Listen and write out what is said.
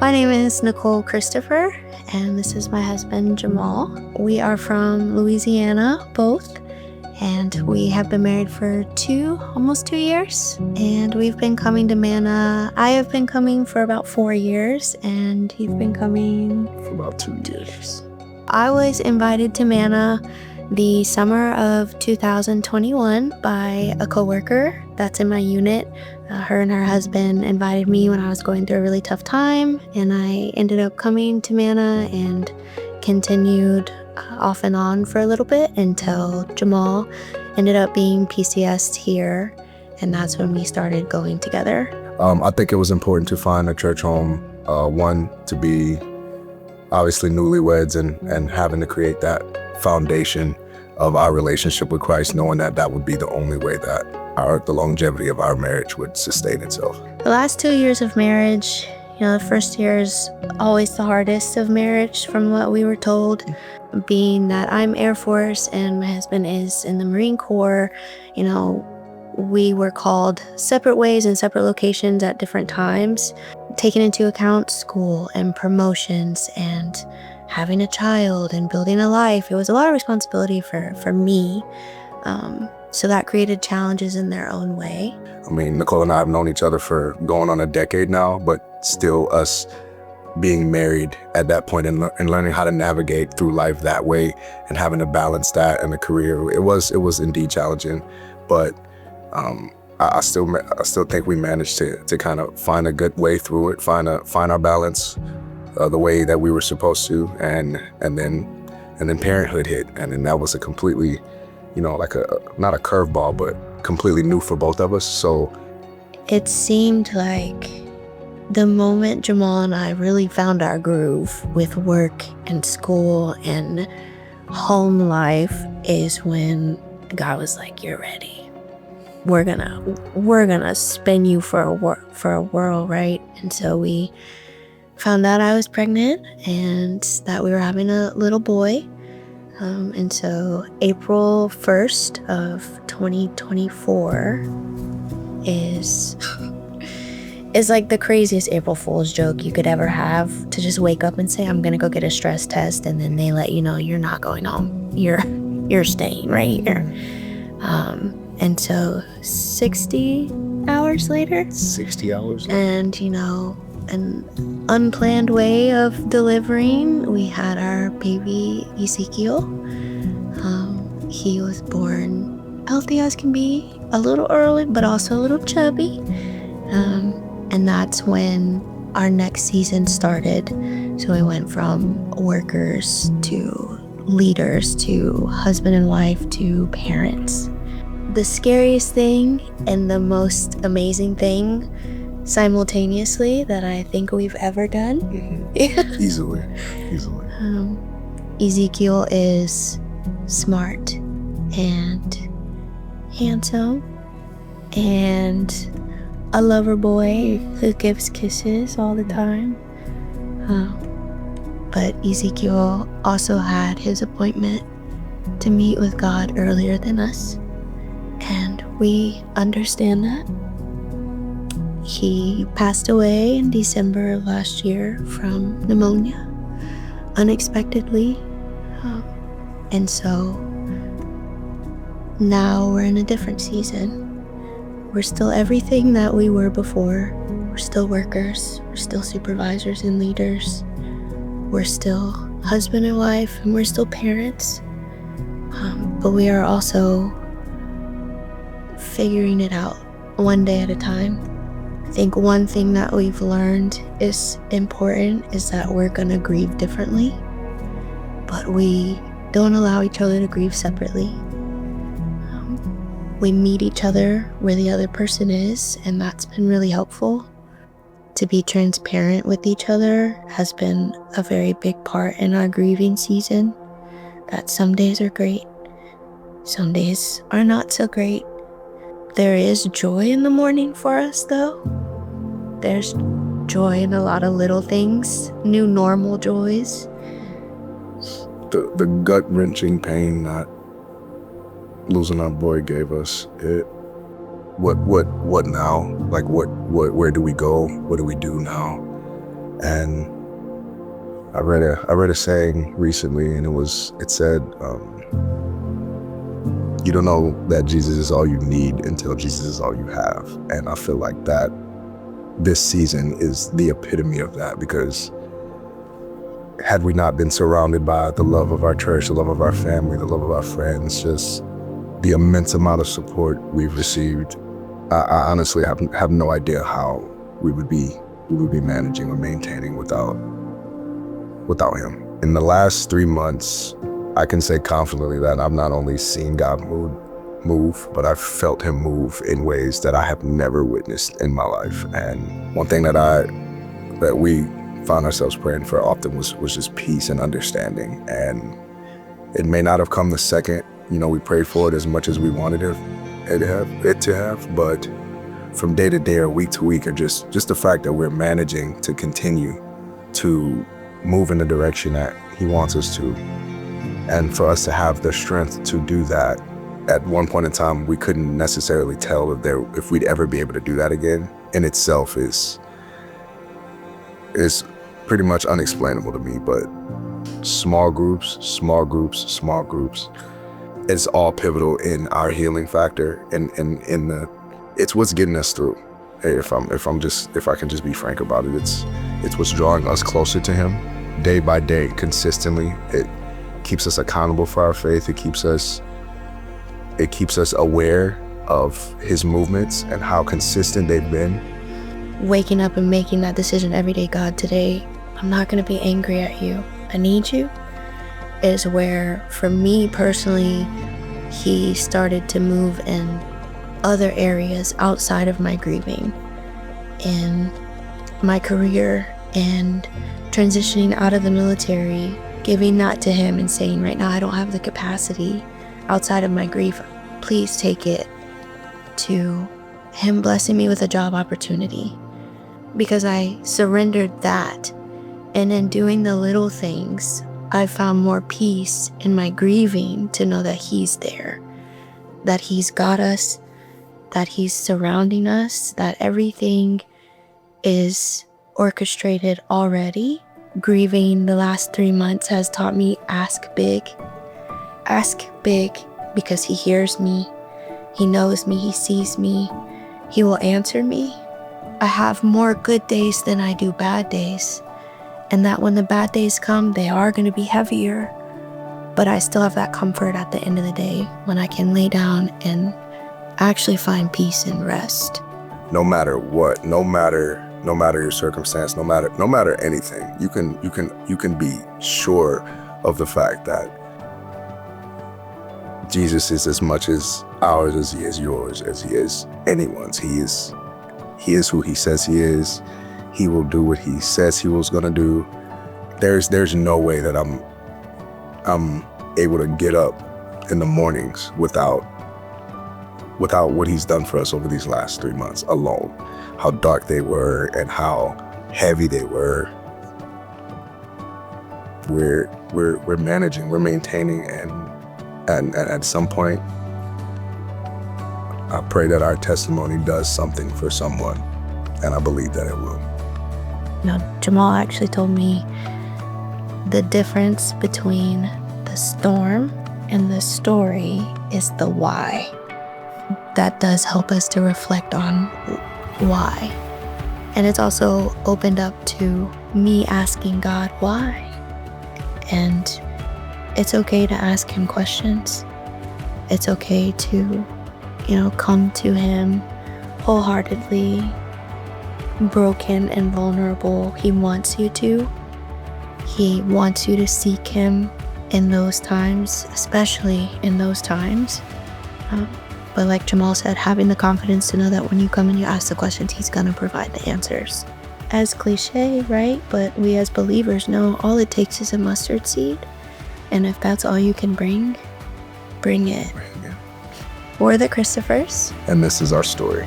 My name is Nicole Christopher, and this is my husband, Jamal. We are from Louisiana, both, and we have been married for almost 2 years. And we've been coming to Manna. I have been coming for about 4 years, and he's been coming for about 2 years. I was invited to Manna the summer of 2021 by a coworker that's in my unit. Her and her husband invited me when I was going through a really tough time, and I ended up coming to Manna and continued off and on for a little bit until Jamal ended up being PCS'd here, and that's when we started going together. I think it was important to find a church home, one, to be obviously newlyweds and having to create that foundation of our relationship with Christ, knowing that that would be the only way that the longevity of our marriage would sustain itself. The last 2 years of marriage, the first year is always the hardest of marriage from what we were told. Being that I'm Air Force and my husband is in the Marine Corps, we were called separate ways in separate locations at different times, taking into account school and promotions and having a child and building a life. It was a lot of responsibility for me. So that created challenges in their own way. I mean, Nicole and I have known each other for going on a decade now, but still us being married at that point and learning how to navigate through life that way and having to balance that and a career, it was indeed challenging. But I still think we managed to kind of find a good way through it, find our balance the way that we were supposed to, and then parenthood hit, and then that was a completely, like not a curveball, but completely new for both of us. So it seemed like the moment Jamal and I really found our groove with work and school and home life is when God was like, "You're ready. We're gonna spin you for a whirl, right?" And so we found out I was pregnant and that we were having a little boy. And so April 1st of 2024 is like the craziest April Fool's joke you could ever have, to just wake up and say, "I'm gonna go get a stress test," and then they let you know you're not going home. You're staying right here. And so 60 hours later. 60 hours later. And, an unplanned way of delivering, we had our baby Ezekiel. He was born healthy as can be, a little early, but also a little chubby. And that's when our next season started. So we went from workers to leaders to husband and wife to parents. The scariest thing and the most amazing thing simultaneously that I think we've ever done. Mm-hmm. Easily. Ezekiel is smart and handsome and a lover boy who gives kisses all the time. But Ezekiel also had his appointment to meet with God earlier than us, and we understand that. He passed away in December of last year from pneumonia, unexpectedly. And so now we're in a different season. We're still everything that we were before. We're still workers. We're still supervisors and leaders. We're still husband and wife, and we're still parents. But we are also figuring it out one day at a time. I think one thing that we've learned is important is that we're gonna grieve differently, but we don't allow each other to grieve separately. We meet each other where the other person is, and that's been really helpful. To be transparent with each other has been a very big part in our grieving season. That some days are great, some days are not so great. There is joy in the morning for us, though. There's joy in a lot of little things, new normal joys. The gut-wrenching pain that losing our boy gave us, what now? Like, where do we go? What do we do now? And I read a saying recently, and it said, you don't know that Jesus is all you need until Jesus is all you have. And I feel like that this season is the epitome of that, because had we not been surrounded by the love of our church, the love of our family, the love of our friends, just the immense amount of support we've received, I honestly have no idea how we would be managing or maintaining without him. In the last 3 months, I can say confidently that I've not only seen God move, but I've felt him move in ways that I have never witnessed in my life. And one thing that we found ourselves praying for often was just peace and understanding. And it may not have come the second, we prayed for it as much as we wanted it to have, but from day to day or week to week, or just the fact that we're managing to continue to move in the direction that he wants us to. And for us to have the strength to do that, at one point in time, we couldn't necessarily tell if we'd ever be able to do that again, in itself is pretty much unexplainable to me. But small groups, it's all pivotal in our healing factor, and it's what's getting us through. If I can just be frank about it, it's what's drawing us closer to him day by day, consistently. It keeps us accountable for our faith. It keeps us aware of his movements and how consistent they've been. Waking up and making that decision every day, God, today, I'm not going to be angry at you. I need you, is where, for me personally, he started to move in other areas outside of my grieving, in my career, and transitioning out of the military, giving that to him and saying, right now I don't have the capacity outside of my grief. Please take it to him blessing me with a job opportunity, because I surrendered that. And in doing the little things, I found more peace in my grieving to know that he's there, that he's got us, that he's surrounding us, that everything is orchestrated already. Grieving the last 3 months has taught me ask big because he hears me, he knows me, he sees me, he will answer me. I have more good days than I do bad days, and that when the bad days come, they are going to be heavier, but I still have that comfort at the end of the day when I can lay down and actually find peace and rest. No matter what, no matter your circumstance, no matter anything, you can be sure of the fact that Jesus is as much as ours as he is yours, as he is anyone's. He is who he says he is. He will do what he says he was gonna do. There's no way that I'm able to get up in the mornings without what he's done for us over these last 3 months alone. How dark they were and how heavy they were. We're managing, we're maintaining, and at some point, I pray that our testimony does something for someone, and I believe that it will. Jamal actually told me the difference between the storm and the story is the why. That does help us to reflect on why. And it's also opened up to me asking God why. And it's okay to ask him questions. It's okay to, come to him wholeheartedly, broken and vulnerable. He wants you to. He wants you to seek him in those times, especially in those times. But like Jamal said, having the confidence to know that when you come and you ask the questions, he's going to provide the answers. As cliche, right? But we as believers know all it takes is a mustard seed. And if that's all you can bring it. We're the Christophers. And this is our story.